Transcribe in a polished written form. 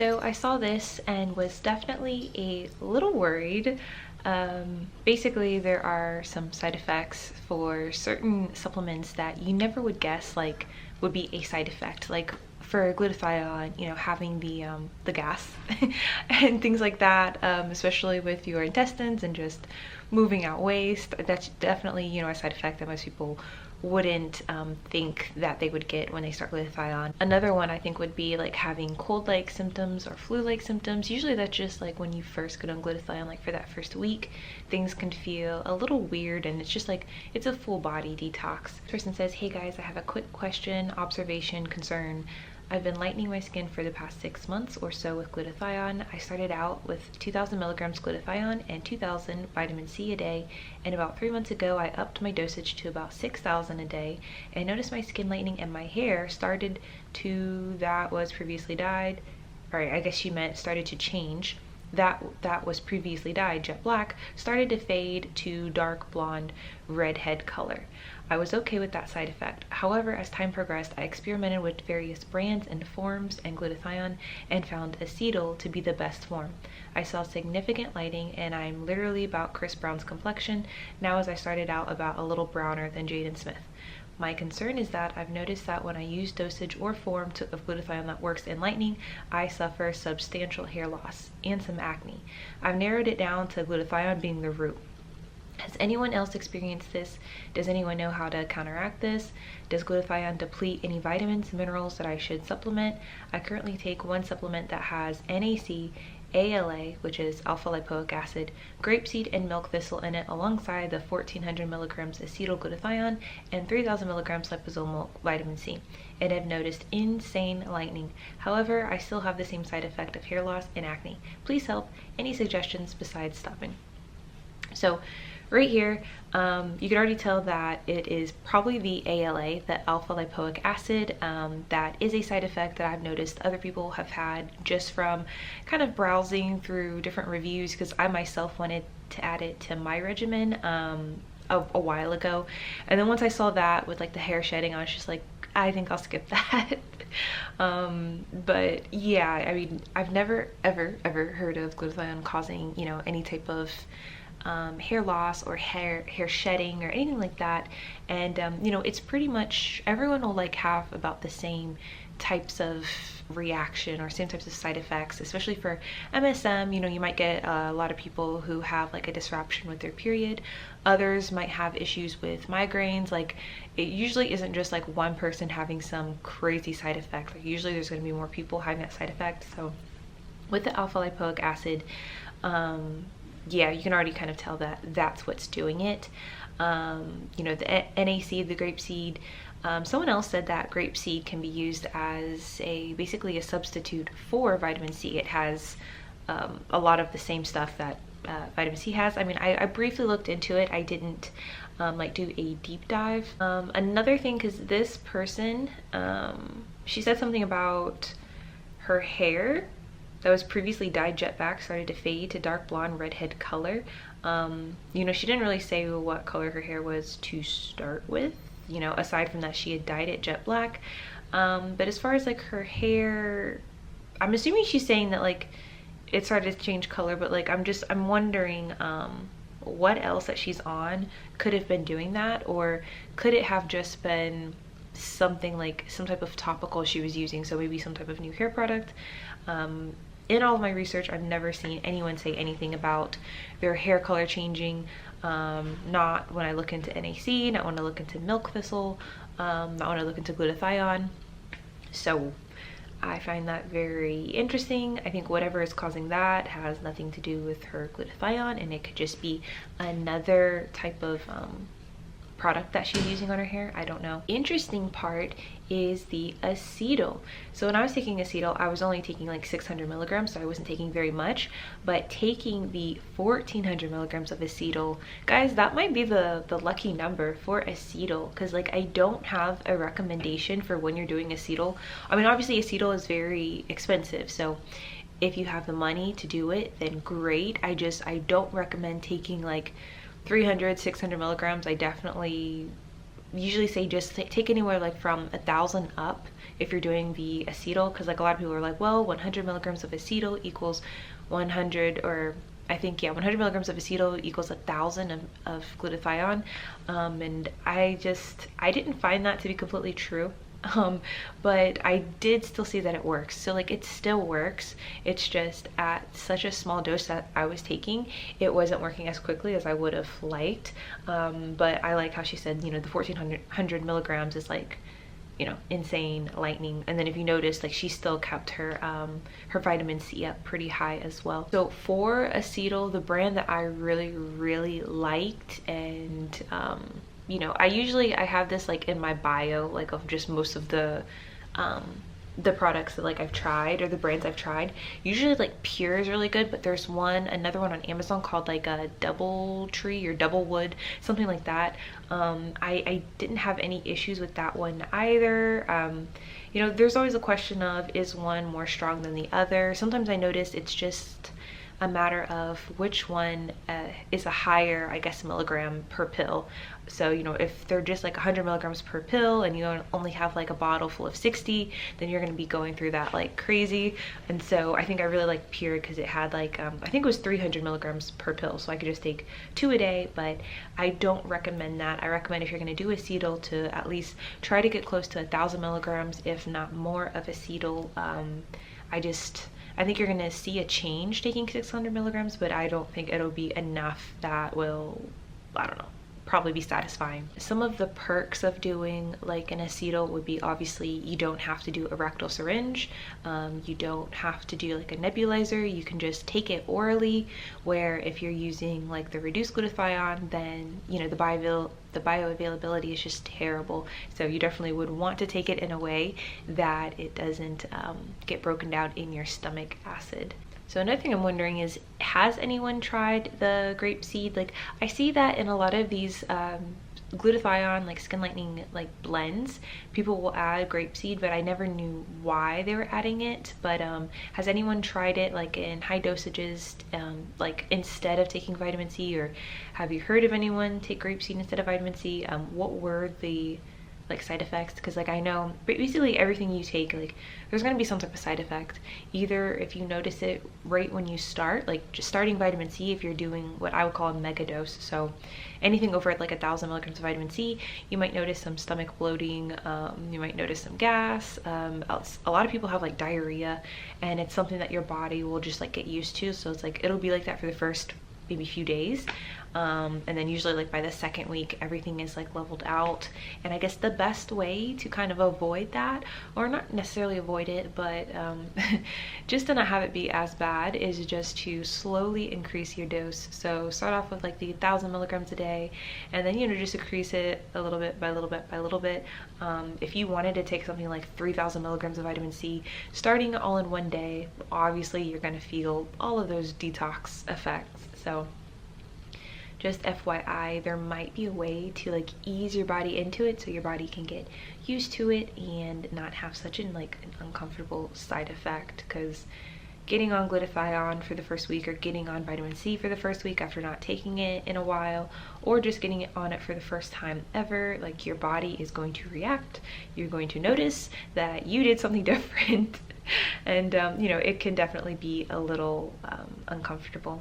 So I saw this and was definitely a little worried. Basically, there are some side effects for certain supplements that you never would guess like would be a side effect. Like for glutathione, having the gas and things like that, especially with your intestines and just moving out waste. That's definitely a side effect that most people wouldn't think that they would get when they start glutathione. Another one I think would be like having cold-like symptoms or flu-like symptoms. Usually that's just like when you first get on glutathione, like for that first week, things can feel a little weird, and it's just like it's a full body detox. This person says, hey guys, I have a quick question, observation, concern. I've been lightening my skin for the past 6 months or so with glutathione. I started out with 2,000 milligrams glutathione and 2,000 vitamin C a day, and about 3 months ago I upped my dosage to about 6,000 a day, and noticed my skin lightening and my hair started to, that was previously dyed, I guess she meant started to change. That was previously dyed jet black started to fade to dark blonde redhead color. I was okay with that side effect. However, as time progressed, I experimented with various brands and forms and glutathione and found acetyl to be the best form. I saw significant lighting, and I'm literally about Chris Brown's complexion now, as I started out about a little browner than Jaden Smith. My concern is that I've noticed that when I use dosage or form of glutathione that works in lightening, I suffer substantial hair loss and some acne. I've narrowed it down to glutathione being the root. Has anyone else experienced this? Does anyone know how to counteract this? Does glutathione deplete any vitamins, minerals that I should supplement? I currently take one supplement that has NAC, ALA, which is alpha lipoic acid, grapeseed, and milk thistle in it, alongside the 1,400 milligrams acetyl glutathione and 3,000 milligrams liposomal vitamin C, and have noticed insane lightening. However, I still have the same side effect of hair loss and acne. Please help. Any suggestions besides stopping? So right here, you can already tell that it is probably the ALA, the alpha lipoic acid. That is a side effect that I've noticed other people have had just from kind of browsing through different reviews, because I myself wanted to add it to my regimen a while ago. And then once I saw that with like the hair shedding, I was just like, I think I'll skip that. But yeah, I mean, I've never ever heard of glutathione causing, any type of hair loss or hair shedding or anything like that. And it's pretty much everyone will like have about the same types of reaction or same types of side effects, especially for MSM. You might get a lot of people who have like a disruption with their period. Others might have issues with migraines. Like, it usually isn't just like one person having some crazy side effect. Like, usually there's going to be more people having that side effect. So with the alpha lipoic acid, yeah, you can already kind of tell that that's what's doing it. The NAC, the grapeseed, someone else said that grapeseed can be used as basically a substitute for vitamin C. It has a lot of the same stuff that vitamin C has. I mean, I briefly looked into it. I didn't like do a deep dive. Another thing, because this person, she said something about her hair that was previously dyed jet black started to fade to dark blonde redhead color. She didn't really say what color her hair was to start with, aside from that she had dyed it jet black. But as far as like her hair, I'm assuming she's saying that like it started to change color, but like I'm wondering what else that she's on could have been doing that, or could it have just been something like some type of topical she was using, so maybe some type of new hair product. In all of my research, I've never seen anyone say anything about their hair color changing. Not when I look into NAC, not when I look into milk thistle, not when I look into glutathione. So I find that very interesting. I think whatever is causing that has nothing to do with her glutathione, and it could just be another type of product that she's using on her hair. I don't know. Interesting part is the acetyl. So when I was taking acetyl, I was only taking like 600 milligrams, so I wasn't taking very much. But taking the 1,400 milligrams of acetyl, guys, that might be the lucky number for acetyl, because like I don't have a recommendation for when you're doing acetyl. I mean, obviously acetyl is very expensive, so if you have the money to do it, then great. I don't recommend taking like 300, 600 milligrams. I definitely usually say just take anywhere like from 1,000 up if you're doing the acetyl, because like a lot of people are like, well, 100 milligrams of acetyl equals 100, or I think, yeah, 100 milligrams of acetyl equals 1,000 of glutathione. And I didn't find that to be completely true. But I did still see that it works. So like it still works. It's just at such a small dose that I was taking, it wasn't working as quickly as I would have liked. But I like how she said, the 1,400 milligrams is like, insane, lightning. And then if you notice, like she still kept her her vitamin C up pretty high as well. So for acetyl, the brand that I really, really liked, and I have this like in my bio, like of just most of the products that like I've tried, or the brands I've tried. Usually like Pure is really good, but there's another one on Amazon called like a Double Tree or Double Wood, something like that. I didn't have any issues with that one either. There's always a question of, is one more strong than the other? Sometimes I notice it's just a matter of which one is a higher, I guess, milligram per pill. So, if they're just like 100 milligrams per pill and you only have like a bottle full of 60, then you're going to be going through that like crazy. And so I think I really like Pure because it had like, I think it was 300 milligrams per pill. So I could just take 2 a day, but I don't recommend that. I recommend if you're going to do acetyl to at least try to get close to 1,000 milligrams, if not more, of acetyl. I think you're going to see a change taking 600 milligrams, but I don't think it'll be enough that will, I don't know, probably be satisfying. Some of the perks of doing like an acetyl would be, obviously you don't have to do a rectal syringe, you don't have to do like a nebulizer, you can just take it orally, where if you're using like the reduced glutathione, then the bioavailability is just terrible. So you definitely would want to take it in a way that it doesn't get broken down in your stomach acid. So another thing I'm wondering is, has anyone tried the grapeseed? Like I see that in a lot of these glutathione like skin lightening like blends, people will add grapeseed, but I never knew why they were adding it. But has anyone tried it like in high dosages, like instead of taking vitamin C, or have you heard of anyone take grapeseed instead of vitamin C? What were the like side effects? Because like I know basically everything you take, like there's going to be some type of side effect, either if you notice it right when you start, like just starting vitamin C, if you're doing what I would call a mega dose, so anything over like 1,000 milligrams of vitamin C, you might notice some stomach bloating, you might notice some gas, a lot of people have like diarrhea, and it's something that your body will just like get used to. So it's like it'll be like that for the first maybe few days, and then usually like by the second week everything is like leveled out. And I guess the best way to kind of avoid that, or not necessarily avoid it, but just to not have it be as bad, is just to slowly increase your dose. So start off with like the 1,000 milligrams a day, and then just increase it a little bit by little bit by little bit. If you wanted to take something like 3,000 milligrams of vitamin C, starting all in one day, obviously you're going to feel all of those detox effects. So just FYI, there might be a way to like ease your body into it so your body can get used to it and not have such an uncomfortable side effect. Because getting on glutathione for the first week, or getting on vitamin C for the first week after not taking it in a while, or just getting on it for the first time ever, like your body is going to react. You're going to notice that you did something different. And it can definitely be a little uncomfortable.